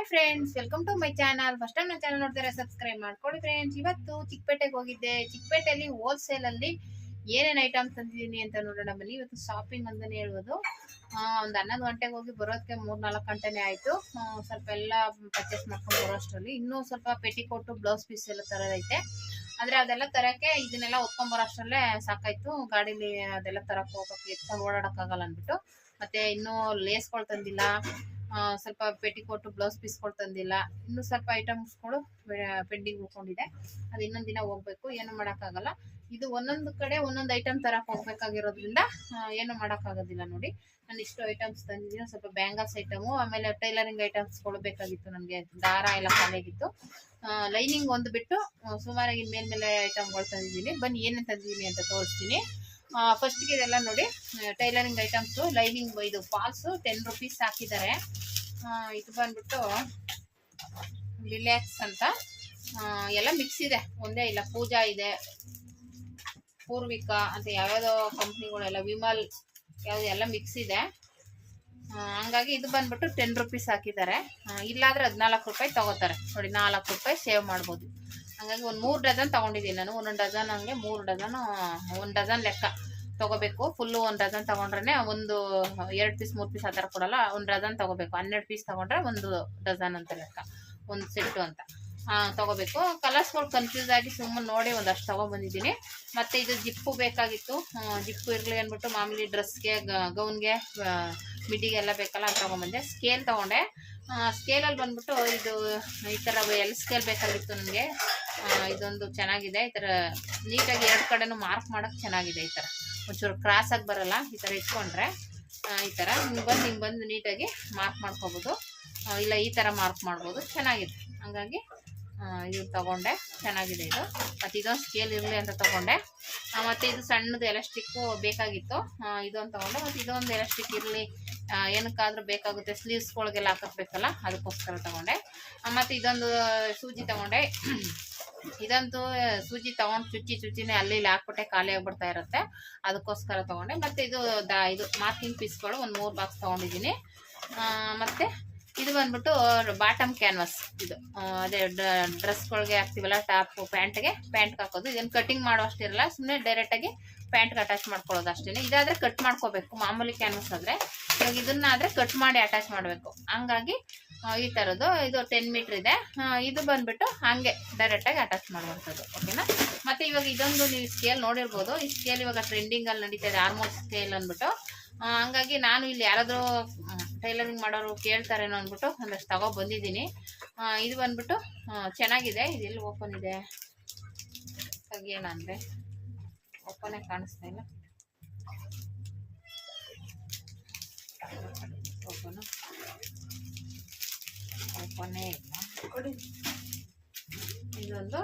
Hi friends, welcome to my channel. First time ನನ್ನ channel ನೋಡ್ತಾರೆ subscribe ಮಾಡ್ಕೊಳ್ಳಿ friends. ಇವತ್ತು ಚಿಕ್ಕಪೇಟೆಗೆ ಹೋಗಿದ್ದೆ. ಚಿಕ್ಕಪೇಟೆಯಲ್ಲಿ ಹೋಲ್ಸೇಲ್ ಅಲ್ಲಿ ಏನೇನು ಐಟಮ್ಸ್ ತಂದಿದ್ದೀನಿ ಅಂತ ನೋಡೋಣ ಬನ್ನಿ. ಇವತ್ತು ಶಾಪಿಂಗ್ ಅಂತಾನೆ ಹೇಳ್ಬೋದು. ಒಂದು 11 ಗಂಟೆಗೆ ಹೋಗಿ ಬರೋದಕ್ಕೆ 3-4 ಗಂಟೆನೇ ಆಯಿತು. ಸ್ವಲ್ಪ ಎಲ್ಲ ಪರ್ಚೇಸ್ ಮಾಡ್ಕೊಂಡು ಬರೋಷ್ಟರಲ್ಲಿ ಇನ್ನೂ ಸ್ವಲ್ಪ ಪೆಟಿಕೋಟು ಬ್ಲೌಸ್ ಪೀಸ್ ಎಲ್ಲ ತರೋದೈತೆ. ಆದರೆ ಅದೆಲ್ಲ ತರಕ್ಕೆ ಇದನ್ನೆಲ್ಲ ಹೊತ್ಕೊಂಬರೋ ಅಷ್ಟರಲ್ಲೇ ಸಾಕಾಯ್ತು. ಗಾಡೀಲಿ ಅದೆಲ್ಲ ತರಕ್ಕೆ ಹೋಗೋಕ್ಕೆ ಎತ್ಕೊಂಡು ಓಡಾಡೋಕ್ಕಾಗಲ್ಲ ಅಂದ್ಬಿಟ್ಟು. ಮತ್ತೆ ಇನ್ನೂ ಲೇಸ್ಗಳು ತಂದಿಲ್ಲ, ಸ್ವಲ್ಪ ಪೆಟಿಕೋಟು ಬ್ಲೌಸ್ ಪೀಸ್ಗಳು ತಂದಿಲ್ಲ. ಇನ್ನೂ ಸ್ವಲ್ಪ ಐಟಮ್ಸ್ಗಳು ಪೆಂಡಿಂಗ್ ಉಳ್ಕೊಂಡಿದೆ. ಅದು ಇನ್ನೊಂದು ದಿನ ಹೋಗ್ಬೇಕು, ಏನು ಮಾಡೋಕ್ಕಾಗಲ್ಲ. ಇದು ಒಂದೊಂದು ಕಡೆ ಒಂದೊಂದು ಐಟಮ್ ತರಕ್ಕೆ ಹೋಗ್ಬೇಕಾಗಿರೋದ್ರಿಂದ ಏನು ಮಾಡೋಕ್ಕಾಗೋದಿಲ್ಲ. ನೋಡಿ, ನಾನು ಇಷ್ಟು ಐಟಮ್ಸ್ ತಂದಿದ್ದೀನಿ. ಸ್ವಲ್ಪ ಬ್ಯಾಂಗಲ್ಸ್ ಐಟಮು, ಆಮೇಲೆ ಟೈಲರಿಂಗ್ ಐಟಮ್ಸ್ಗಳು ಬೇಕಾಗಿತ್ತು. ನನಗೆ ದಾರ ಎಲ್ಲ ಖಾಲಿಯಾಗಿತ್ತು. ಲೈನಿಂಗ್ ಒಂದು ಬಿಟ್ಟು ಸುಮಾರಾಗಿ ಮೇಲ್ಮೇಲೆ ಐಟಮ್ಗಳು ತಂದಿದ್ದೀನಿ. ಬನ್ನಿ ಏನೇನು ತಂದಿದ್ದೀನಿ ಅಂತ ತೋರಿಸ್ತೀನಿ. ಫಸ್ಟ್ಗೆ ಇದೆಲ್ಲ ನೋಡಿ, ಟೈಲರಿಂಗ್ ಐಟಮ್ಸು. ಲೈನಿಂಗ್ ಇದು ಫಾಲ್ಸು 10 ರೂಪೀಸ್ ಹಾಕಿದ್ದಾರೆ. ಇದು ಬಂದ್ಬಿಟ್ಟು ರಿಲ್ಯಾಕ್ಸ್ ಅಂತ ಎಲ್ಲ ಮಿಕ್ಸ್ ಇದೆ, ಒಂದೇ ಇಲ್ಲ. ಪೂಜಾ ಇದೆ, ಪೂರ್ವಿಕಾ ಅಂತ ಯಾವ್ಯಾವುದೋ ಕಂಪ್ನಿಗಳೆಲ್ಲ, ವಿಮಲ್ ಯಾವ್ದು ಎಲ್ಲ ಮಿಕ್ಸ್ ಇದೆ. ಹಂಗಾಗಿ ಇದು ಬಂದ್ಬಿಟ್ಟು 10 ರೂಪೀಸ್ ಹಾಕಿದ್ದಾರೆ. ಇಲ್ಲಾಂದ್ರೆ 14 ರೂಪಾಯಿ ತಗೋತಾರೆ. ನೋಡಿ, 4 ರೂಪಾಯಿ ಸೇವ್ ಮಾಡ್ಬೋದು. ಹಂಗಾಗಿ ಒಂದು 3 ಡಜನ್ ತಗೊಂಡಿದ್ದೀನಿ ನಾನು. ಒಂದೊಂದು ಡಜನ್ ಹಂಗೆ 3 ಡಜನ್, 1 ಡಜನ್ ಲೆಕ್ಕ ತಗೋಬೇಕು. ಫುಲ್ಲು 1 ಡಜನ್ ತಗೊಂಡ್ರೆ ಒಂದು 2 ಪೀಸ್ 3 ಪೀಸ್ ಆ ಥರ ಕೊಡಲ್ಲ. 1 ಡಜನ್ ತಗೋಬೇಕು. 12 ಪೀಸ್ ತಗೊಂಡ್ರೆ 1 ಡಜನ್ ಅಂತ ಲೆಕ್ಕ, ಒಂದು ಸೆಟ್ಟು ಅಂತ ತಗೋಬೇಕು. ಕಲರ್ಸ್ಗಳು ಕನ್ಫ್ಯೂಸ್ ಆಗಿ ಸುಮ್ಮನೆ ನೋಡಿ ಒಂದಷ್ಟು ತಗೊಂಡ್ಬಂದಿದ್ದೀನಿ. ಮತ್ತು ಇದು ಜಿಪ್ಪು ಬೇಕಾಗಿತ್ತು. ಜಿಪ್ಪು ಇರಲಿ ಅಂದ್ಬಿಟ್ಟು ಮಾಮೂಲಿ ಡ್ರೆಸ್ಗೆ, ಗೌನ್ಗೆ, ಮಿಡಿಗೆಲ್ಲ ಬೇಕಲ್ಲ ಅಂತ ತೊಗೊಂಬಂದೆ. ಸ್ಕೇಲ್ ತೊಗೊಂಡೆ. ಸ್ಕೇಲಲ್ಲಿ ಬಂದ್ಬಿಟ್ಟು ಇದು ಈ ಥರ ಎಲ್ ಸ್ಕೇಲ್ ಬೇಕಾಗಿತ್ತು ನನಗೆ. ಇದೊಂದು ಚೆನ್ನಾಗಿದೆ. ಈ ಥರ ನೀಟಾಗಿ 2 ಕಡೆನೂ ಮಾರ್ಕ್ ಮಾಡೋಕ್ಕೆ ಚೆನ್ನಾಗಿದೆ. ಈ ಥರ ಒಂಚೂರು ಕ್ರಾಸಾಗಿ ಬರೋಲ್ಲ. ಈ ಥರ ಇಟ್ಕೊಂಡ್ರೆ ಈ ಥರ ಹಿಂಗೆ ಬಂದು ನೀಟಾಗಿ ಮಾರ್ಕ್ ಮಾಡ್ಕೋಬೋದು. ಇಲ್ಲ ಈ ಥರ ಮಾರ್ಕ್ ಮಾಡ್ಬೋದು, ಚೆನ್ನಾಗಿದೆ. ಹಂಗಾಗಿ ಇದು ತೊಗೊಂಡೆ, ಚೆನ್ನಾಗಿದೆ ಇದು. ಮತ್ತು ಇದೊಂದು ಸ್ಕೇಲ್ ಇರಲಿ ಅಂತ ತೊಗೊಂಡೆ. ಮತ್ತು ಇದು ಸಣ್ಣದು ಎಲಾಸ್ಟಿಕ್ಕು ಬೇಕಾಗಿತ್ತು, ಇದೊಂದು ತೊಗೊಂಡೆ. ಮತ್ತು ಇದೊಂದು ಎಲಾಸ್ಟಿಕ್ ಇರಲಿ, ಏನಕ್ಕಾದ್ರೂ ಬೇಕಾಗುತ್ತೆ, ಸ್ಲೀವ್ಸ್ಗಳಿಗೆಲ್ಲ ಹಾಕಬೇಕಲ್ಲ, ಅದಕ್ಕೋಸ್ಕರ ತೊಗೊಂಡೆ. ಮತ್ತು ಇದೊಂದು ಸೂಜಿ ತೊಗೊಂಡೆ. ಇದಂತೂ ಸೂಜಿ ತೊಗೊಂಡು ಚುಚ್ಚಿನೇ ಅಲ್ಲಿ ಇಲ್ಲಿ ಹಾಕ್ಬಿಟ್ಟೆ ಖಾಲಿ ಆಗ್ಬಿಡ್ತಾ ಇರುತ್ತೆ, ಅದಕ್ಕೋಸ್ಕರ ತೊಗೊಂಡೆ. ಮತ್ತು ಇದು ಮಾರ್ಕಿಂಗ್ ಪೀಸ್ಗಳು ಒಂದು 3 ಬಾಕ್ಸ್ ತೊಗೊಂಡಿದ್ದೀನಿ. ಮತ್ತು ಇದು ಬಂದ್ಬಿಟ್ಟು ಬಾಟಮ್ ಕ್ಯಾನ್ವಾಸ್. ಇದು ಅದೇ ಡ್ರೆಸ್ಗಳಿಗೆ ಹಾಕ್ತೀವಲ್ಲ, ಟಾಪು ಪ್ಯಾಂಟ್ಗೆ ಹಾಕೋದು. ಇದನ್ನು ಕಟಿಂಗ್ ಮಾಡೋ ಅಷ್ಟಿರಲ್ಲ, ಸುಮ್ಮನೆ ಡೈರೆಕ್ಟಾಗಿ ಪ್ಯಾಂಟ್ಗೆ ಅಟ್ಯಾಚ್ ಮಾಡ್ಕೊಳ್ಳೋದು ಅಷ್ಟೇ. ಇದಾದರೆ ಕಟ್ ಮಾಡ್ಕೋಬೇಕು, ಮಾಮೂಲಿ ಕ್ಯಾನ್ವಾಸ್ ಆದರೆ. ಇವಾಗ ಇದನ್ನಾದರೆ ಕಟ್ ಮಾಡಿ ಅಟ್ಯಾಚ್ ಮಾಡಬೇಕು. ಹಂಗಾಗಿ ಈ ಥರದ್ದು ಇದು 10 ಮೀಟ್ರ್ ಇದೆ. ಇದು ಬಂದುಬಿಟ್ಟು ಹಾಗೆ ಡೈರೆಕ್ಟಾಗಿ ಅಟ್ಯಾಚ್ ಮಾಡುವಂಥದ್ದು, ಓಕೆನಾ. ಮತ್ತು ಇವಾಗ ಇದೊಂದು ನೀವು ಸ್ಕೇಲ್ ನೋಡಿರ್ಬೋದು. ಈ ಸ್ಕೇಲ್ ಇವಾಗ ಟ್ರೆಂಡಿಂಗಲ್ಲಿ ನಡೀತಾ ಇದೆ, ಆರ್ಮೋಲ್ ಸ್ಕೇಲ್ ಅಂದ್ಬಿಟ್ಟು. ಹಂಗಾಗಿ ನಾನು ಇಲ್ಲಿ ಯಾರಾದರೂ ಟೈಲರಿಂಗ್ ಮಾಡೋರು ಕೇಳ್ತಾರೇನೋ ಅಂದ್ಬಿಟ್ಟು ಒಂದಷ್ಟು ತಗೊಬಂದಿದ್ದೀನಿ. ಇದು ಬಂದ್ಬಿಟ್ಟು ಚೆನ್ನಾಗಿದೆ. ಇದೆಲ್ಲಿ ಓಪನ್ ಇದೆ ಏನಂದರೆ ಓಪನೇ ಕಾಣಿಸ್ತಾ ಇಲ್ಲ. ಓಪನೇ ಇಲ್ಲ. ಇದೊಂದು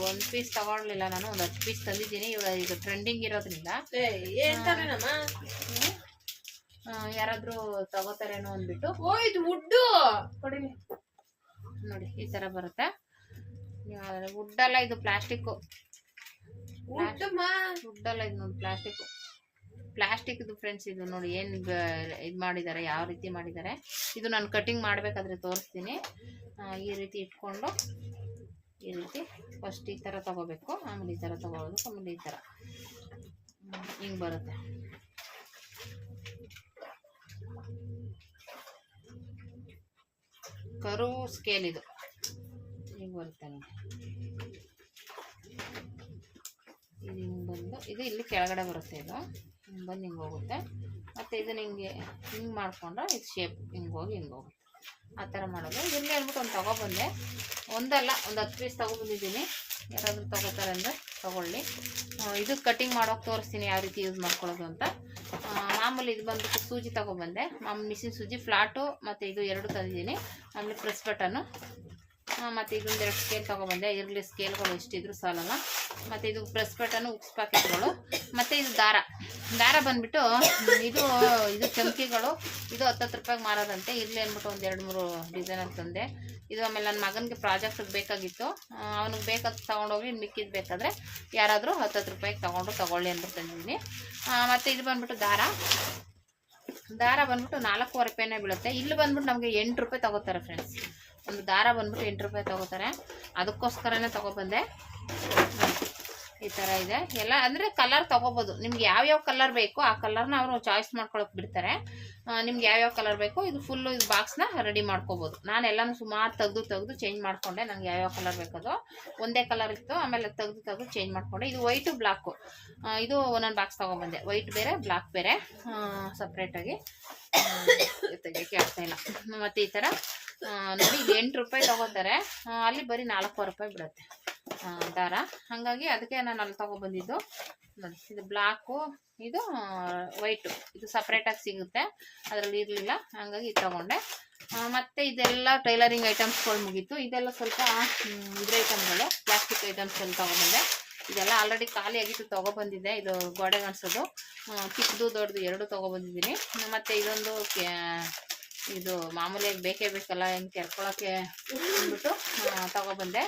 ಒಂದು ಪೀಸ್ ತಗೊಳ್ಲಿಲ್ಲ ನಾನು, ಒಂದು 10 ಪೀಸ್ ತಂದಿದ್ದೀನಿ. ಇವಾಗ ಇದು ಟ್ರೆಂಡಿಂಗ್ ಇರೋದ್ರಿಂದ ಯಾರಾದ್ರೂ ತಗೋತಾರೇನೋ ಅಂದ್ಬಿಟ್ಟು. ಇದು ವುಡ್ಡು ಕೊಡಿಲಿ ನೋಡಿ, ಈ ತರ ಬರುತ್ತೆ. ವುಡ್ ಅಲ್ಲ, ಇದು ಪ್ಲಾಸ್ಟಿಕ್. ವುಡ್ ಅಲ್ಲ ಇದು ನೋಡಿ, ಪ್ಲಾಸ್ಟಿಕ್ ಇದು ಫ್ರೆಂಡ್ಸ್. ಇದು ನೋಡಿ ಏನು ಇದು ಮಾಡಿದ್ದಾರೆ, ಯಾವ ರೀತಿ ಮಾಡಿದ್ದಾರೆ. ಇದು ನಾನು ಕಟಿಂಗ್ ಮಾಡಬೇಕಾದ್ರೆ ತೋರಿಸ್ತೀನಿ. ಈ ರೀತಿ ಇಟ್ಕೊಂಡು ಈ ರೀತಿ ಫಸ್ಟ್ ಈ ಥರ ತಗೋಬೇಕು, ಆಮೇಲೆ ಈ ಥರ ತಗೊಳ್ಳೋದು, ಆಮೇಲೆ ಈ ಥರ ಹಿಂಗೆ ಬರುತ್ತೆ. ಕರು ಸ್ಕೇಲ್ ಇದು ಹಿಂಗೆ ಬರುತ್ತೆ ನೋಡಿ. ಇದು ಹಿಂಗೆ ಬಂದು ಇದು ಇಲ್ಲಿ ಕೆಳಗಡೆ ಬರುತ್ತೆ. ಇದು ಹಿಂಗೆ ಬಂದು ಹಿಂಗೆ ಹೋಗುತ್ತೆ. ಮತ್ತು ಇದನ್ನ ಹಿಂಗೆ ಮಾಡಿಕೊಂಡ್ರೆ ಇದು ಶೇಪ್ ಹಿಂಗೆ ಹೋಗುತ್ತೆ. ಆ ಥರ ಮಾಡೋದು. ಇದನ್ನೇ ಹೇಳ್ಬಿಟ್ಟು ಒಂದು ತಗೊಬಂದೆ. ಒಂದಲ್ಲ, ಒಂದು 10 ಪೀಸ್ ತಗೊಬಂದಿದ್ದೀನಿ. ಯಾರಾದರೂ ತಗೋತಾರೆ ಅಂದರೆ ತಗೊಳ್ಳಿ. ಇದು ಕಟಿಂಗ್ ಮಾಡೋಕೆ ತೋರಿಸ್ತೀನಿ ಯಾವ ರೀತಿ ಯೂಸ್ ಮಾಡ್ಕೊಳ್ಳೋದು ಅಂತ. ಮಾಮೂಲಿ ಇದು ಬಂದ್ಬಿಟ್ಟು ಸೂಜಿ ತಗೊಬಂದೆ, ಮಾಮೂಲಿ ಮಿಷಿನ್ ಸೂಜಿ ಫ್ಲಾಟು. ಮತ್ತು ಇದು 2 ತಂದಿದ್ದೀನಿ. ಆಮೇಲೆ ಪ್ರೆಸ್ ಬಟನ್ನು. ಮತ್ತು ಇದೊಂದು 2 ಸ್ಕೇಲ್ ತೊಗೊಬಂದೆ. ಇರಲಿ, ಸ್ಕೇಲ್ಗಳು ಎಷ್ಟಿದ್ರು ಸಾಲಲ್ಲ. ಮತ್ತು ಇದು ಪ್ರೆಸ್ ಬಟನ್ನು, ಉಕ್ಸ್ ಪ್ಯಾಕೆಟ್ಗಳು. ಮತ್ತು ಇದು ದಾರ ಬಂದುಬಿಟ್ಟು ಇದು ಚಮಕಿಗಳು. ಇದು 10 ರೂಪಾಯಿಗೆ ಮಾರೋದಂತೆ. ಇರಲಿ ಅಂದ್ಬಿಟ್ಟು ಒಂದು 2-3 ಡಿಸೈನಲ್ಲಿ ತಂದೆ. ಇದು ಆಮೇಲೆ ನನ್ನ ಮಗನಿಗೆ ಪ್ರಾಜೆಕ್ಟಿಗೆ ಬೇಕಾಗಿತ್ತು, ಅವನಿಗೆ ಬೇಕಾದ ತೊಗೊಂಡೋಗಿ, ಮಿಕ್ಕಿದ್ದು ಬೇಕಾದರೆ ಯಾರಾದರೂ 10 ರೂಪಾಯಿಗೆ ತಗೊಳ್ಳಿ ಅಂದ್ಬಿಟ್ಟು ತಂದಿದ್ದೀನಿ. ಮತ್ತು ಇದು ಬಂದುಬಿಟ್ಟು ದಾರ. ದಾರ ಬಂದ್ಬಿಟ್ಟು 4.5 ರೂಪಾಯಿನೇ ಬೀಳುತ್ತೆ. ಇಲ್ಲಿ ಬಂದ್ಬಿಟ್ಟು ನಮಗೆ 8 ರೂಪಾಯಿ ತಗೋತಾರೆ ಫ್ರೆಂಡ್ಸ್. ಒಂದು ದಾರ ಬಂದ್ಬಿಟ್ಟು 8 ರೂಪಾಯಿ ತಗೋತಾರೆ. ಅದಕ್ಕೋಸ್ಕರನೇ ತಗೊಬಂದೆ. ಈ ಥರ ಇದೆ ಎಲ್ಲ. ಅಂದರೆ ಕಲರ್ ತೊಗೋಬೋದು, ನಿಮ್ಗೆ ಯಾವ್ಯಾವ ಕಲರ್ ಬೇಕು ಆ ಕಲರ್ನ ಅವರು ಚಾಯ್ಸ್ ಮಾಡ್ಕೊಳಕ್ಕೆ ಬಿಡ್ತಾರೆ. ನಿಮ್ಗೆ ಯಾವ್ಯಾವ ಕಲರ್ ಬೇಕು ಇದು ಫುಲ್ಲು ಇದು ಬಾಕ್ಸ್ನ ರೆಡಿ ಮಾಡ್ಕೋಬೋದು. ನಾನು ಎಲ್ಲನೂ ಸುಮಾರು ತೆಗೆದು ಚೇಂಜ್ ಮಾಡಿಕೊಂಡೆ. ನನಗೆ ಯಾವ್ಯಾವ ಕಲರ್ ಬೇಕದು ಒಂದೇ ಕಲರ್ ಇತ್ತು, ಆಮೇಲೆ ತೆಗೆದು ಚೇಂಜ್ ಮಾಡಿಕೊಂಡೆ. ಇದು ವೈಟು ಬ್ಲಾಕು, ಇದು ಒಂದೊಂದು ಬಾಕ್ಸ್ ತೊಗೊಬಂದೆ. ವೈಟ್ ಬೇರೆ ಬ್ಲಾಕ್ ಬೇರೆ ಸಪ್ರೇಟಾಗಿ ತೆಗಿಯೋಕ್ಕೆ ಆಗ್ತಾಯಿಲ್ಲ. ಮತ್ತು ಈ ಥರ ನೋಡಿ ಇಲ್ಲಿ 8 ರೂಪಾಯಿ ತೊಗೋತಾರೆ, ಅಲ್ಲಿ ಬರೀ 4.5 ರೂಪಾಯಿ ಬಿಡುತ್ತೆ ದಾರ. ಹಾಗಾಗಿ ಅದಕ್ಕೆ ನಾನು ಅಲ್ಲಿ ತೊಗೊಬಂದಿದ್ದು ನೋಡಿ. ಇದು ಬ್ಲಾಕು, ಇದು ವೈಟು, ಇದು ಸಪ್ರೇಟಾಗಿ ಸಿಗುತ್ತೆ, ಅದರಲ್ಲಿ ಇರಲಿಲ್ಲ, ಹಾಗಾಗಿ ಇದು ತೊಗೊಂಡೆ. ಮತ್ತು ಇದೆಲ್ಲ ಟೈಲರಿಂಗ್ ಐಟಮ್ಸ್ಗಳು ಮುಗೀತು. ಇದೆಲ್ಲ ಸ್ವಲ್ಪ ಇದ್ರ ಐಟಮ್ಗಳು, ಪ್ಲಾಸ್ಟಿಕ್ ಐಟಮ್ಸ್ ಎಲ್ಲ ತೊಗೊಬಂದೆ. ಇದೆಲ್ಲ ಆಲ್ರೆಡಿ ಖಾಲಿ ಆಗಿತ್ತು, ತೊಗೊಬಂದಿದ್ದೆ. ಇದು ಗೋಡೆಗೆ ಅನ್ಸೋದು, ಚಿಕ್ಕದು ದೊಡ್ಡದು ಎರಡು ತೊಗೊಬಂದಿದ್ದೀನಿ. ಮತ್ತು ಇದೊಂದು ಇದು ಮಾಮೂಲಿಯಾಗಿ ಬೇಕೇ ಬೇಕಲ್ಲ, ಹೆಂಗೆ ಕೆರ್ಕೊಳ್ಳೋಕ್ಕೆ ಅಂದ್ಬಿಟ್ಟು ತೊಗೊಬಂದೆ.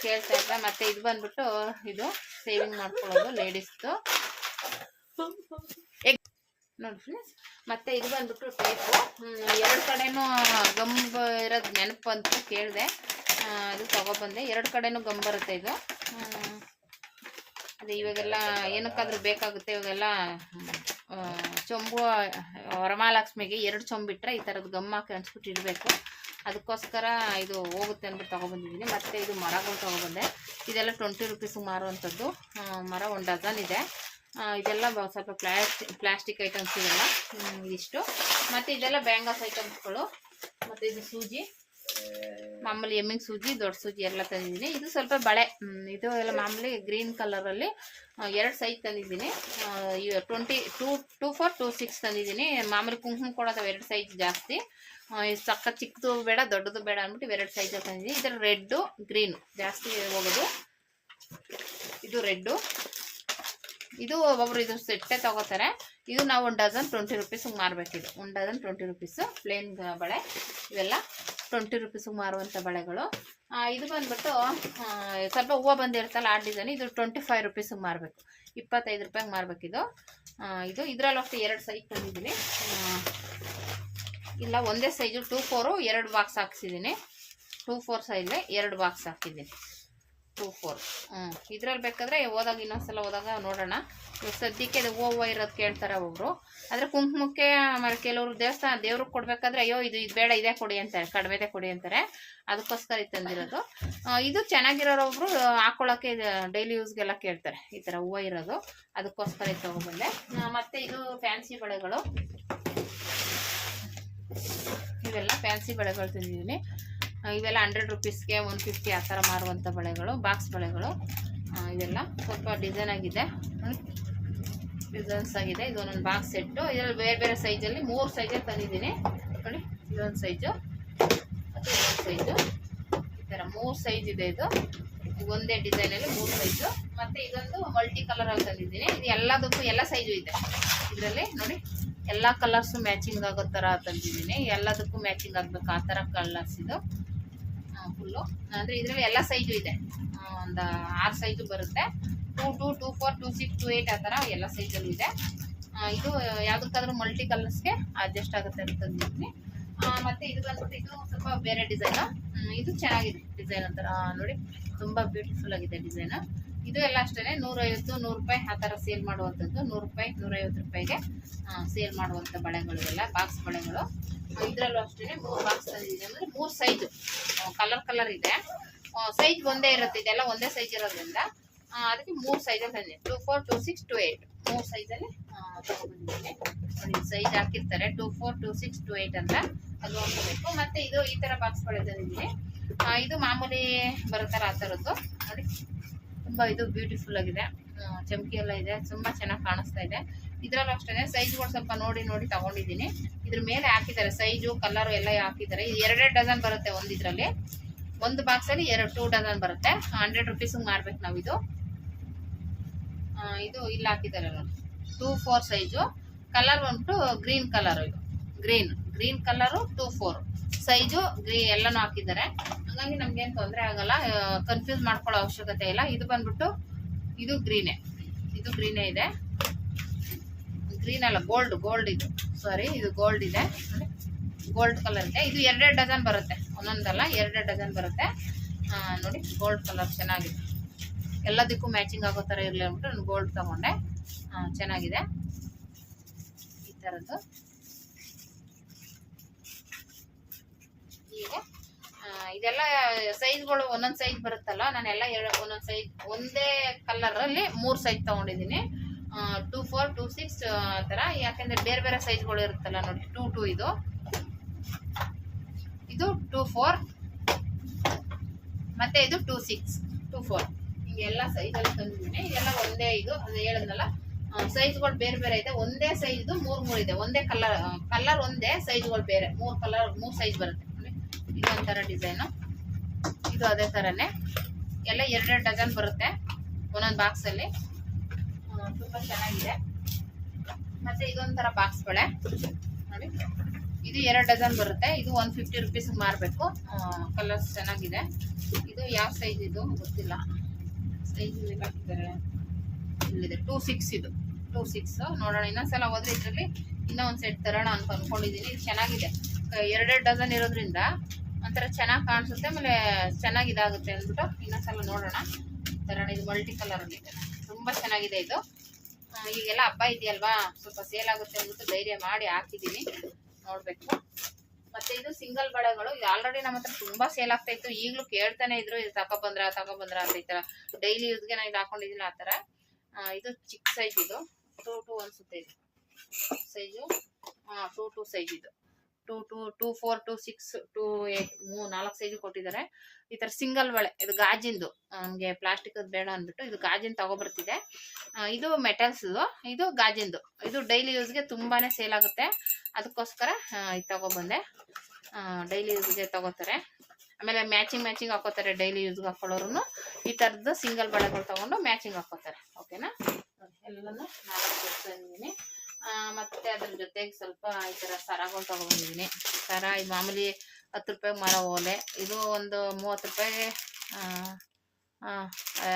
ಕೇಳ್ತಾ ಇದ್ದೆ. ಮತ್ತು ಇದು ಬಂದ್ಬಿಟ್ಟು ಇದು ಸೇವಿಂಗ್ ಮಾಡ್ಕೊಳ್ಳೋದು ಲೇಡೀಸ್ದು ನೋಡಿ ಫ್ರೆಂಡ್ಸ್. ಮತ್ತು ಇದು ಬಂದ್ಬಿಟ್ಟು ಟೇಪು, 2 ಕಡೆನೂ ಗಂಬು ಇರೋದು ನೆನಪು ಅಂತ ಕೇಳಿದೆ, ಇದು ತೊಗೊಬಂದೆ. 2 ಕಡೆನೂ ಗಮ್ ಬರುತ್ತೆ ಇದು. ಅದೇ ಇವಾಗೆಲ್ಲ ಏನಕ್ಕಾದ್ರೂ ಬೇಕಾಗುತ್ತೆ. ಇವಾಗೆಲ್ಲ ಚೊಂಬು ವರಮಹಾಲಕ್ಷ್ಮಿಗೆ 2 ಚೊಂಬು ಬಿಟ್ಟರೆ ಈ ಥರದ್ದು ಗಮ್ ಹಾಕಿ ಅನ್ಸ್ಬಿಟ್ಟು ಇಡಬೇಕು. ಅದಕ್ಕೋಸ್ಕರ ಇದು ಹೋಗುತ್ತೆ ಅಂದ್ಬಿಟ್ಟು ತೊಗೊಬಂದಿದ್ದೀನಿ. ಮತ್ತು ಇದು ಮರಗಳು ತೊಗೊಬಂದೆ. ಇದೆಲ್ಲ 20 ರೂಪೀಸ್ಗೆ ಮಾರುವಂಥದ್ದು ಮರ, 1 ಡಜನ್ ಇದೆ. ಇದೆಲ್ಲ ಸ್ವಲ್ಪ ಪ್ಲಾಸ್ಟಿಕ್ ಐಟಮ್ಸ್ ಇದೆಲ್ಲ ಇದಿಷ್ಟು. ಮತ್ತು ಇದೆಲ್ಲ ಬ್ಯಾಂಗಲ್ಸ್ ಐಟಮ್ಸ್ಗಳು. ಮತ್ತು ಇದು ಸೂಜಿ, ಮಾಮೂಲಿ ಎಮ್ಮಿಂಗ್ ಸೂಜಿ, ದೊಡ್ಡ ಸೂಜಿ ಎಲ್ಲ ತಂದಿದ್ದೀನಿ. ಇದು ಸ್ವಲ್ಪ ಬಳೆ, ಇದು ಎಲ್ಲ ಮಾಮೂಲಿ ಗ್ರೀನ್ ಕಲರಲ್ಲಿ 2 ಸೈಜ್ ತಂದಿದ್ದೀನಿ. 24, 26 ತಂದಿದ್ದೀನಿ. ಮಾಮೂಲಿ ಕುಂಕುಮ ಕೊಡೋದು 2 ಸೈಜ್ ಜಾಸ್ತಿ, ಸಕ್ಕ ಚಿಕ್ಕದು ಬೇಡ ದೊಡ್ಡದು ಬೇಡ ಅಂದ್ಬಿಟ್ಟು 2 ಸೈಜಲ್ಲಿ ತಂದಿದ್ದೀನಿ. ಇದರ ರೆಡ್ಡು ಗ್ರೀನು ಜಾಸ್ತಿ ಹೋಗೋದು. ಇದು ರೆಡ್ಡು, ಇದು ಒಬ್ಬೊಬ್ರು ಇದು ಸೆಟ್ಟೇ ತೊಗೋತಾರೆ. ಇದು ನಾವು 1 ಡಜನ್ 20 ರೂಪೀಸಿಗೆ ಮಾರಬೇಕಿದು. 1 ಡಜನ್ 20 ರೂಪೀಸು ಪ್ಲೇನ್ ಬಳೆ. ಇವೆಲ್ಲ 20 ರೂಪೀಸಿಗೆ ಮಾರುವಂಥ ಬಳೆಗಳು. ಇದು ಬಂದ್ಬಿಟ್ಟು ಸ್ವಲ್ಪ ಹೂವು ಬಂದಿರುತ್ತಲ್ಲ ಆ ಡಿಸೈನ್, ಇದು 25 ರೂಪೀಸಿಗೆ ಮಾರಬೇಕು. 25 ರೂಪಾಯಿಗೆ ಮಾರಬೇಕಿದು. ಇದು ಇದರಲ್ಲಿ ಅಷ್ಟು 2 ಸೈಜ್ ತಂದಿದ್ದೀನಿ. ಇಲ್ಲ ಒಂದೇ ಸೈಜು 2-4 2 ಬಾಕ್ಸ್ ಹಾಕ್ಸಿದ್ದೀನಿ. 2-4 ಸೈಜಲ್ಲಿ 2 ಬಾಕ್ಸ್ ಹಾಕಿದ್ದೀನಿ. 2-4 ಇದ್ರಲ್ಲಿ ಬೇಕಾದರೆ ಹೋದಾಗ ಇನ್ನೊಂದ್ಸಲ ಹೋದಾಗ ನೋಡೋಣ. ಇವಾಗ ಸದ್ಯಕ್ಕೆ ಅದು ಹೂವು ಇರೋದು ಕೇಳ್ತಾರೆ ಒಬ್ಬರು. ಆದರೆ ಕುಂಕುಮಕ್ಕೆ ಆಮೇಲೆ ಕೆಲವರು ದೇವ್ರಿಗೆ ಕೊಡಬೇಕಾದ್ರೆ ಅಯ್ಯೋ ಇದು ಬೇಡ ಇದೇ ಕೊಡಿ ಅಂತಾರೆ, ಕಡಿಮೆದೇ ಕೊಡಿ ಅಂತಾರೆ. ಅದಕ್ಕೋಸ್ಕರ ಇದು ತಂದಿರೋದು. ಇದು ಚೆನ್ನಾಗಿರೋರೊಬ್ರು ಹಾಕೊಳ್ಳೋಕ್ಕೆ ಡೈಲಿ ಯೂಸ್ಗೆಲ್ಲ ಕೇಳ್ತಾರೆ, ಈ ಥರ ಹೂವು ಇರೋದು. ಅದಕ್ಕೋಸ್ಕರ ಇದು ತೊಗೊಬಂದೆ. ಮತ್ತು ಇದು ಫ್ಯಾನ್ಸಿ ಬಳೆಗಳು, ಇವೆಲ್ಲ ಫ್ಯಾನ್ಸಿ ಬಳೆಗಳು ತಂದಿದ್ದೀನಿ. ಇವೆಲ್ಲ 100 ರೂಪೀಸ್ಗೆ 150 ಆ ಥರ ಮಾರುವಂಥ ಬಳೆಗಳು, ಬಾಕ್ಸ್ ಬಳೆಗಳು. ಇದೆಲ್ಲ ಸ್ವಲ್ಪ ಡಿಸೈನ್ ಆಗಿದೆ, ಡಿಸೈನ್ಸ್ ಆಗಿದೆ. ಇದು ಒಂದೊಂದು ಬಾಕ್ಸ್ ಸೆಟ್ಟು. ಇದರಲ್ಲಿ ಬೇರೆ ಬೇರೆ ಸೈಜಲ್ಲಿ 3 ಸೈಜಲ್ಲಿ ತಂದಿದ್ದೀನಿ ನೋಡಿ. ಇದೊಂದು ಸೈಜು ಮತ್ತು ಇದೊಂದು ಸೈಜು, ಈ ಥರ 3 ಸೈಜ್ ಇದೆ. ಇದು ಒಂದೇ ಡಿಸೈನಲ್ಲಿ 3 ಸೈಜು. ಮತ್ತು ಇದೊಂದು ಮಲ್ಟಿ ಕಲರಲ್ಲಿ ತಂದಿದ್ದೀನಿ. ಇದು ಎಲ್ಲದಕ್ಕೂ ಎಲ್ಲ ಸೈಜು ಇದೆ ಇದರಲ್ಲಿ ನೋಡಿ. ಎಲ್ಲ ಕಲರ್ಸು ಮ್ಯಾಚಿಂಗ್ ಆಗೋ ಥರ ತಂದಿದ್ದೀನಿ. ಎಲ್ಲದಕ್ಕೂ ಮ್ಯಾಚಿಂಗ್ ಆಗಬೇಕು ಆ ಥರ ಕಲರ್ಸ್ ಇದು ಫುಲ್ಲು. ಅಂದರೆ ಇದರಲ್ಲಿ ಎಲ್ಲ ಸೈಜು ಇದೆ, ಒಂದು 6 ಸೈಜು ಬರುತ್ತೆ. 2-2, 2-4, 2-6, 2-8 ಆ ಥರ ಎಲ್ಲ ಸೈಜಲ್ಲೂ ಇದೆ. ಇದು ಯಾವುದಕ್ಕಾದ್ರೂ ಮಲ್ಟಿ ಕಲರ್ಸ್ಗೆ ಅಡ್ಜಸ್ಟ್ ಆಗುತ್ತೆ ಅಂತ ತಂದಿದ್ದೀನಿ. ಮತ್ತು ಇದು ಬಂದ್ಬಿಟ್ಟು ಇದು ಸ್ವಲ್ಪ ಬೇರೆ ಡಿಸೈನು. ಇದು ಚೆನ್ನಾಗಿದೆ ಡಿಸೈನ್ ಒಂಥರ ನೋಡಿ, ತುಂಬ ಬ್ಯೂಟಿಫುಲ್ ಆಗಿದೆ ಡಿಸೈನು. ಇದು ಎಲ್ಲ ಅಷ್ಟೇ 150, 100 ರೂಪಾಯಿ ಆ ಥರ ಸೇಲ್ ಮಾಡುವಂಥದ್ದು. 100 ರೂಪಾಯಿ, 150 ರೂಪಾಯಿಗೆ ಸೇಲ್ ಮಾಡುವಂಥ ಬಳೆಗಳು ಎಲ್ಲ ಬಾಕ್ಸ್ ಬಳೆಗಳು. ಇದರಲ್ಲೂ ಅಷ್ಟೇ 3 ಬಾಕ್ಸ್ ತಂದಿದೆ. ಅಂದರೆ 3 ಸೈಜು, ಕಲರ್ ಇದೆ. ಸೈಜ್ ಒಂದೇ ಇರುತ್ತೆ, ಇದೆಲ್ಲ ಒಂದೇ ಸೈಜ್ ಇರೋದ್ರಿಂದ ಅದಕ್ಕೆ 3 ಸೈಜಲ್ಲಿ ತಂದಿದೆ. 2-4, 2-6, 2-8 3 ಸೈಜಲ್ಲಿ ತಗೊಂಡಿದ್ದೀನಿ ನೋಡಿ. ಸೈಜ್ ಹಾಕಿರ್ತಾರೆ 2-4, 2-6, 2-8 ಅಂತ, ಅದು ನೋಡ್ಕೋಬೇಕು. ಮತ್ತು ಇದು ಈ ಥರ ಬಾಕ್ಸ್ಗಳು ತಂದಿದ್ದೀನಿ. ಇದು ಮಾಮೂಲಿ ಬರುತ್ತಲ್ಲ ಆ ಥರದ್ದು ನೋಡಿ. ತುಂಬ ಇದು ಬ್ಯೂಟಿಫುಲ್ ಆಗಿದೆ, ಚಮಕಿ ಎಲ್ಲ ಇದೆ, ತುಂಬ ಚೆನ್ನಾಗಿ ಕಾಣಿಸ್ತಾ ಇದೆ. ಇದರಲ್ಲೂ ಅಷ್ಟೇ ಸೈಜ್ಗಳು ಸ್ವಲ್ಪ ನೋಡಿ ತಗೊಂಡಿದ್ದೀನಿ. ಇದ್ರ ಮೇಲೆ ಹಾಕಿದ್ದಾರೆ ಸೈಜು ಕಲರು ಎಲ್ಲ ಹಾಕಿದ್ದಾರೆ. ಇದು 2 ಡಜನ್ ಬರುತ್ತೆ ಒಂದು ಇದರಲ್ಲಿ. ಒಂದು ಬಾಕ್ಸಲ್ಲಿ 2 ಡಜನ್ ಬರುತ್ತೆ. 100 ರೂಪೀಸಿಗೆ ಮಾರ್ಬೇಕು ನಾವು ಇದು. ಇದು ಇಲ್ಲಿ ಹಾಕಿದ್ದಾರೆ ನೋಡಿ 2-4 ಸೈಜು. ಕಲರ್ ಬಂದ್ಬಿಟ್ಟು ಗ್ರೀನ್ ಕಲರು, ಇದು ಗ್ರೀನ್ ಕಲರು 2-4 ಸೈಜು ಎಲ್ಲನೂ ಹಾಕಿದ್ದಾರೆ. ಹಾಗಾಗಿ ನಮ್ಗೇನು ತೊಂದರೆ ಆಗಲ್ಲ, ಕನ್ಫ್ಯೂಸ್ ಮಾಡ್ಕೊಳ್ಳೋ ಅವಶ್ಯಕತೆ ಇಲ್ಲ. ಇದು ಬಂದ್ಬಿಟ್ಟು ಇದು ಗ್ರೀನೇ ಇದೆ. ಗ್ರೀನ್ ಅಲ್ಲ ಗೋಲ್ಡ್ ಇದು ಸಾರಿ ಇದು ಗೋಲ್ಡ್ ಇದೆ, ಗೋಲ್ಡ್ ಕಲರ್ ಇದೆ. ಇದು 2 ಡಜನ್ ಬರುತ್ತೆ, ಒಂದೊಂದಲ್ಲ 2 ಡಜನ್ ಬರುತ್ತೆ. ನೋಡಿ ಗೋಲ್ಡ್ ಕಲರ್ ಚೆನ್ನಾಗಿದೆ, ಎಲ್ಲದಕ್ಕೂ ಮ್ಯಾಚಿಂಗ್ ಆಗೋ ಥರ ಇರಲಿ ಅಂದ್ಬಿಟ್ಟು ನಾನು ಗೋಲ್ಡ್ ತಗೊಂಡೆ. ಚೆನ್ನಾಗಿದೆ ಈ ಥರದ್ದು. ಈಗ ಇದೆಲ್ಲ ಸೈಜ್ಗಳು ಒಂದೊಂದು ಸೈಜ್ ಬರುತ್ತಲ್ಲ, ನಾನೆಲ್ಲ ಒಂದೊಂದು ಸೈಜ್ ಒಂದೇ ಕಲರಲ್ಲಿ 3 ಸೈಜ್ ತೊಗೊಂಡಿದ್ದೀನಿ. 2, 4, 2, 6 ಆ ಥರ. ಯಾಕೆಂದರೆ ಬೇರೆ ಬೇರೆ ಸೈಜ್ಗಳು ಇರುತ್ತಲ್ಲ ನೋಡಿ. 2, 2 ಇದು 2, 4 ಮತ್ತು ಇದು 2, 6, 2, 4 ಹಿಂಗೆಲ್ಲ ಸೈಜಲ್ಲಿ ತಂದಿದ್ದೀನಿ. ಇದೆಲ್ಲ ಒಂದೇ, ಇದು ಅದು ಹೇಳಿದ್ನಲ್ಲ ಸೈಜ್ಗಳು ಬೇರೆ ಬೇರೆ ಇದೆ. ಒಂದೇ ಸೈಜ್ದು 3 ಇದೆ, ಒಂದೇ ಕಲರ್ ಒಂದೇ, ಸೈಜ್ಗಳು ಬೇರೆ 3 ಸೈಜ್ ಬರುತ್ತೆ. ಇದು ಒಂಥರ ಡಿಸೈನು, ಇದು ಅದೇ ಥರನೇ. ಎಲ್ಲ 2 ಡಜನ್ ಬರುತ್ತೆ ಒಂದೊಂದು ಬಾಕ್ಸಲ್ಲಿ. ತುಂಬ ಚೆನ್ನಾಗಿದೆ. ಮತ್ತು ಇದೊಂಥರ ಬಾಕ್ಸ್ಗಳೇ ನೋಡಿ, ಇದು 2 ಡಜನ್ ಬರುತ್ತೆ. ಇದು 150 ರುಪೀಸ್ಗೆ ಮಾರಬೇಕು. ಕಲರ್ಸ್ ಚೆನ್ನಾಗಿದೆ. ಇದು ಯಾವ ಸೈಜ್ ಇದು ಗೊತ್ತಿಲ್ಲ, ಸೈಜ್ ಹಾಕಿದ್ದಾರೆ ಇಲ್ಲಿದೆ. 2, 6 ಇದು 2, 6 ನೋಡೋಣ. ಇನ್ನೊಂದ್ಸಲ ಹೋದ್ರೆ ಇದರಲ್ಲಿ ಇನ್ನೂ ಒಂದು ಸೆಟ್ ತರೋಣ ಅಂತ ಅಂದ್ಕೊಂಡಿದ್ದೀನಿ. ಇದು ಚೆನ್ನಾಗಿದೆ, 2 ಡಜನ್ ಇರೋದ್ರಿಂದ ಒಂಥರ ಚೆನ್ನಾಗಿ ಕಾಣಿಸುತ್ತೆ, ಆಮೇಲೆ ಚೆನ್ನಾಗಿ ಇದಾಗುತ್ತೆ ಅಂದ್ಬಿಟ್ಟು ಇನ್ನೊಂದ್ಸಲ ನೋಡೋಣ ತರೋಣ. ಇದು ಮಲ್ಟಿ ಕಲರಲ್ಲಿ ಇದೆ, ತುಂಬ ಚೆನ್ನಾಗಿದೆ ಇದು. ಈಗೆಲ್ಲ ಹಬ್ಬ ಇದೆಯಲ್ವಾ, ಸ್ವಲ್ಪ ಸೇಲ್ ಆಗುತ್ತೆ ಅಂದ್ಬಿಟ್ಟು ಧೈರ್ಯ ಮಾಡಿ ಹಾಕಿದ್ದೀನಿ, ನೋಡಬೇಕು. ಮತ್ತು ಇದು ಸಿಂಗಲ್ ಬಳೆಗಳು. ಇದು ಆಲ್ರೆಡಿ ನಮ್ಮ ಹತ್ರ ತುಂಬ ಸೇಲ್ ಆಗ್ತಾ ಇತ್ತು. ಈಗಲೂ ಕೇಳ್ತಾನೆ ಇದ್ರು, ಇದು ತಗೊಬಂದ್ರ ಅಂತ. ಈ ಥರ ಡೈಲಿ ಯೂಸ್ಗೆ ನಾನು ಇದು ಹಾಕೊಂಡಿದ್ದೀನಿ ಆ ಥರ. ಇದು ಚಿಕ್ಕ ಸೈಜ್, ಇದು 2, 2 ಅನಿಸುತ್ತೆ ಇದು ಸೈಜು. 2, 2 ಸೈಜ್ ಇದು 2, 2, 2, 4, 2, 6, 2, 8 4 ಸೈಜು ಕೊಟ್ಟಿದ್ದಾರೆ. ಈ ಥರ ಸಿಂಗಲ್ ಬಳೆ. ಇದು ಗಾಜಿಂದು, ನಮಗೆ ಪ್ಲಾಸ್ಟಿಕ್ ಬೇಡ ಅಂದ್ಬಿಟ್ಟು ಇದು ಗಾಜಿನ ತಗೊಬರ್ತಿದೆ. ಇದು ಮೆಟಲ್ಸ್ದು, ಇದು ಗಾಜಿಂದು. ಇದು ಡೈಲಿ ಯೂಸ್ಗೆ ತುಂಬಾ ಸೇಲ್ ಆಗುತ್ತೆ, ಅದಕ್ಕೋಸ್ಕರ ಇದು ತಗೊಬಂದೆ. ಡೈಲಿ ಯೂಸ್ಗೆ ತಗೋತಾರೆ, ಆಮೇಲೆ ಮ್ಯಾಚಿಂಗ್ ಹಾಕೋತಾರೆ. ಡೈಲಿ ಯೂಸ್ಗೆ ಹಾಕೊಳ್ಳೋರು ಈ ಥರದ್ದು ಸಿಂಗಲ್ ಬಳೆಗಳು ತೊಗೊಂಡು ಮ್ಯಾಚಿಂಗ್ ಹಾಕೋತಾರೆ. ಓಕೆನಾ, ಎಲ್ಲನೂ 4 ಕೊಡ್ತಾಯಿದ್ದೀನಿ. ಮತ್ತು ಅದ್ರ ಜೊತೆಗೆ ಸ್ವಲ್ಪ ಈ ಥರ ಸರಗಳು ತೊಗೊಂಡಿದ್ದೀನಿ. ಸರ ಇದು ಮಾಮೂಲಿ 10 ರೂಪಾಯಿಗೆ ಮಾರೋ ಓಲೆ. ಇದು ಒಂದು 30 ರೂಪಾಯಿ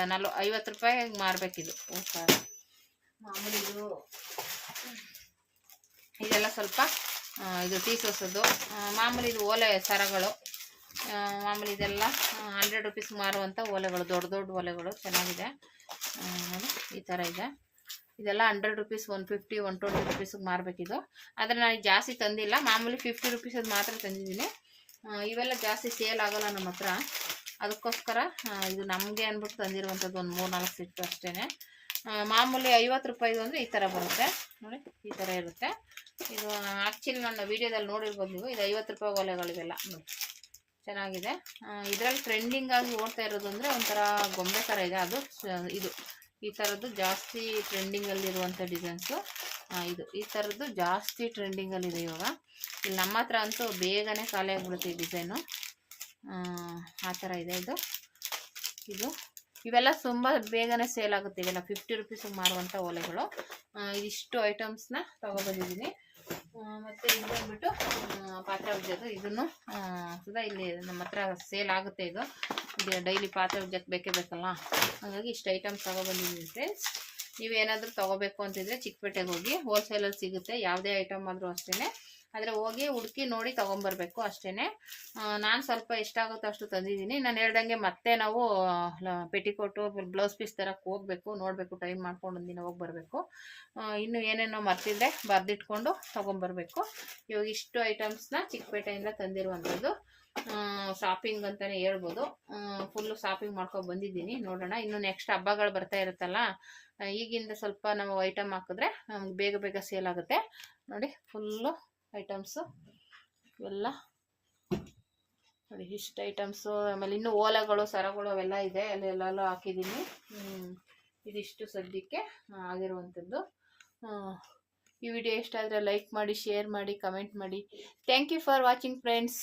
50 ರೂಪಾಯಿಗೆ ಮಾರಬೇಕಿದು ಸರ ಮಾಮೂಲಿ. ಇದೆಲ್ಲ ಸ್ವಲ್ಪ ಇದು ಟೀಸೋಸೋದು ಮಾಮೂಲಿ. ಇದು ಓಲೆ ಸರಗಳು ಮಾಮೂಲಿ. ಇದೆಲ್ಲ 100 ರುಪೀಸ್ಗೆ ಮಾರುವಂಥ ಓಲೆಗಳು, ದೊಡ್ಡ ಓಲೆಗಳು. ಚೆನ್ನಾಗಿದೆ ನೋಡಿ, ಈ ಥರ ಇದೆ. ಇದೆಲ್ಲ 100 ರುಪೀಸ್, 150, 120 ರುಪೀಸ್ಗೆ ಮಾರಬೇಕಿದು. ಆದರೆ ನಾನು ಜಾಸ್ತಿ ತಂದಿಲ್ಲ, ಮಾಮೂಲಿ 50 ರುಪೀಸದು ಮಾತ್ರ ತಂದಿದ್ದೀನಿ. ಇವೆಲ್ಲ ಜಾಸ್ತಿ ಸೇಲ್ ಆಗೋಲ್ಲ ನಮ್ಮ ಹತ್ರ, ಅದಕ್ಕೋಸ್ಕರ ಇದು ನಮಗೆ ಅಂದ್ಬಿಟ್ಟು ತಂದಿರುವಂಥದ್ದು. ಒಂದು 3-4 ಸೆಟ್ಟು ಅಷ್ಟೇ. ಮಾಮೂಲಿ 50 ರೂಪಾಯಿದು ಅಂದರೆ ಈ ಥರ ಬರುತ್ತೆ ನೋಡಿ, ಈ ಥರ ಇರುತ್ತೆ. ಇದು ಆ್ಯಕ್ಚುಲಿ ನನ್ನ ವೀಡಿಯೋದಲ್ಲಿ ನೋಡಿರ್ಬೋದು ನೀವು. ಇದು 50 ರೂಪಾಯಿ ಓಲೆಗಳಿವೆಲ್ಲ ನೋಡಿ, ಚೆನ್ನಾಗಿದೆ. ಇದರಲ್ಲಿ ಟ್ರೆಂಡಿಂಗ್ ಆಗಿ ಓಡ್ತಾ ಇರೋದು ಅಂದರೆ ಒಂಥರ ಗೊಂಬೆ ಥರ ಇದೆ, ಅದು ಇದು ಈ ಥರದ್ದು ಜಾಸ್ತಿ ಟ್ರೆಂಡಿಂಗಲ್ಲಿರುವಂಥ ಡಿಸೈನ್ಸು. ಇದು ಈ ಥರದ್ದು ಜಾಸ್ತಿ ಟ್ರೆಂಡಿಂಗಲ್ಲಿದೆ ಇವಾಗ. ಇಲ್ಲಿ ನಮ್ಮ ಹತ್ರ ಅಂತೂ ಬೇಗನೆ ಖಾಲಿ ಆಗಿಬಿಡುತ್ತೆ ಈ ಡಿಸೈನು. ಆ ಥರ ಇದೆ ಇದು ಇವೆಲ್ಲ ತುಂಬ ಬೇಗನೆ ಸೇಲ್ ಆಗುತ್ತೆ. ಇವೆಲ್ಲ 50 ರುಪೀಸಿಗೆ ಮಾರುವಂಥ ಓಲೆಗಳು. ಇದಿಷ್ಟು ಐಟಮ್ಸ್ನ ತೊಗೊಬಂದಿದ್ದೀನಿ. ಮತ್ತು ಇದು ಬಂದ್ಬಿಟ್ಟು ಪಾತ್ರೆ ಉಜ್ಜೋದು. ಇದನ್ನು ಸುಧಾ ಇಲ್ಲಿ ನಮ್ಮ ಹತ್ರ ಸೇಲ್ ಆಗುತ್ತೆ. ಇದು ಡೈಲಿ ಪಾತ್ರೆ ಉಜ್ಜಕ್ಕೆ ಬೇಕಲ್ಲ, ಹಾಗಾಗಿ ಇಷ್ಟು ಐಟಮ್ಸ್ ತೊಗೊಬಂದಿದ್ದೀನಿ ಫ್ರೆಂಡ್ಸ್. ನೀವೇನಾದರೂ ತೊಗೋಬೇಕು ಅಂತಿದ್ರೆ ಚಿಕ್ಕಪೇಟೆಗೆ ಹೋಗಿ ಹೋಲ್ಸೇಲಲ್ಲಿ ಸಿಗುತ್ತೆ, ಯಾವುದೇ ಐಟಮ್ ಆದರೂ ಅಷ್ಟೇ. ಆದರೆ ಹೋಗಿ ಹುಡುಕಿ ನೋಡಿ ತೊಗೊಂಬರ್ಬೇಕು ಅಷ್ಟೇ. ನಾನು ಸ್ವಲ್ಪ ಎಷ್ಟಾಗುತ್ತೋ ಅಷ್ಟು ತಂದಿದ್ದೀನಿ. ನಾನು ಹೇಳ್ದಂಗೆ ಮತ್ತೆ ನಾವು ಪೆಟಿಕೋಟು ಬ್ಲೌಸ್ ಪೀಸ್ ತರಕ್ಕೆ ಹೋಗಬೇಕು, ನೋಡಬೇಕು, ಟೈಮ್ ಮಾಡ್ಕೊಂಡು ಒಂದಿನ ಹೋಗಿ ಬರಬೇಕು. ಇನ್ನು ಏನೇನೋ ಮರ್ತಿದ್ರೆ ಬರೆದಿಟ್ಕೊಂಡು ತೊಗೊಂಬರ್ಬೇಕು. ಇವಾಗ ಇಷ್ಟು ಐಟಮ್ಸ್ನ ಚಿಕ್ಕಪೇಟೆಯಿಂದ ತಂದಿರುವಂಥದ್ದು. ಶಾಪಿಂಗ್ ಅಂತಲೇ ಹೇಳ್ಬೋದು. ಫುಲ್ಲು ಶಾಪಿಂಗ್ ಮಾಡ್ಕೊಂಡು ಬಂದಿದ್ದೀನಿ. ನೋಡೋಣ, ಇನ್ನು ನೆಕ್ಸ್ಟ್ ಹಬ್ಬಗಳು ಬರ್ತಾ ಇರುತ್ತಲ್ಲ, ಈಗಿಂದ ಸ್ವಲ್ಪ ನಾವು ಐಟಮ್ ಹಾಕಿದ್ರೆ ನಮ್ಗೆ ಬೇಗ ಸೇಲ್ ಆಗುತ್ತೆ. ನೋಡಿ ಫುಲ್ಲು ಐಟಮ್ಸು ಇವೆಲ್ಲ ನೋಡಿ, ಇಷ್ಟು ಐಟಮ್ಸು. ಆಮೇಲೆ ಇನ್ನೂ ಓಲೆಗಳು, ಸರಗಳು ಅವೆಲ್ಲ ಇದೆ, ಅಲ್ಲೆಲ್ಲ ಹಾಕಿದ್ದೀನಿ. ಇದಿಷ್ಟು ಸದ್ಯಕ್ಕೆ ಆಗಿರುವಂಥದ್ದು. ಈ ವಿಡಿಯೋ ಇಷ್ಟ ಆದರೆ ಲೈಕ್ ಮಾಡಿ, ಶೇರ್ ಮಾಡಿ, ಕಮೆಂಟ್ ಮಾಡಿ. Thank you for watching friends.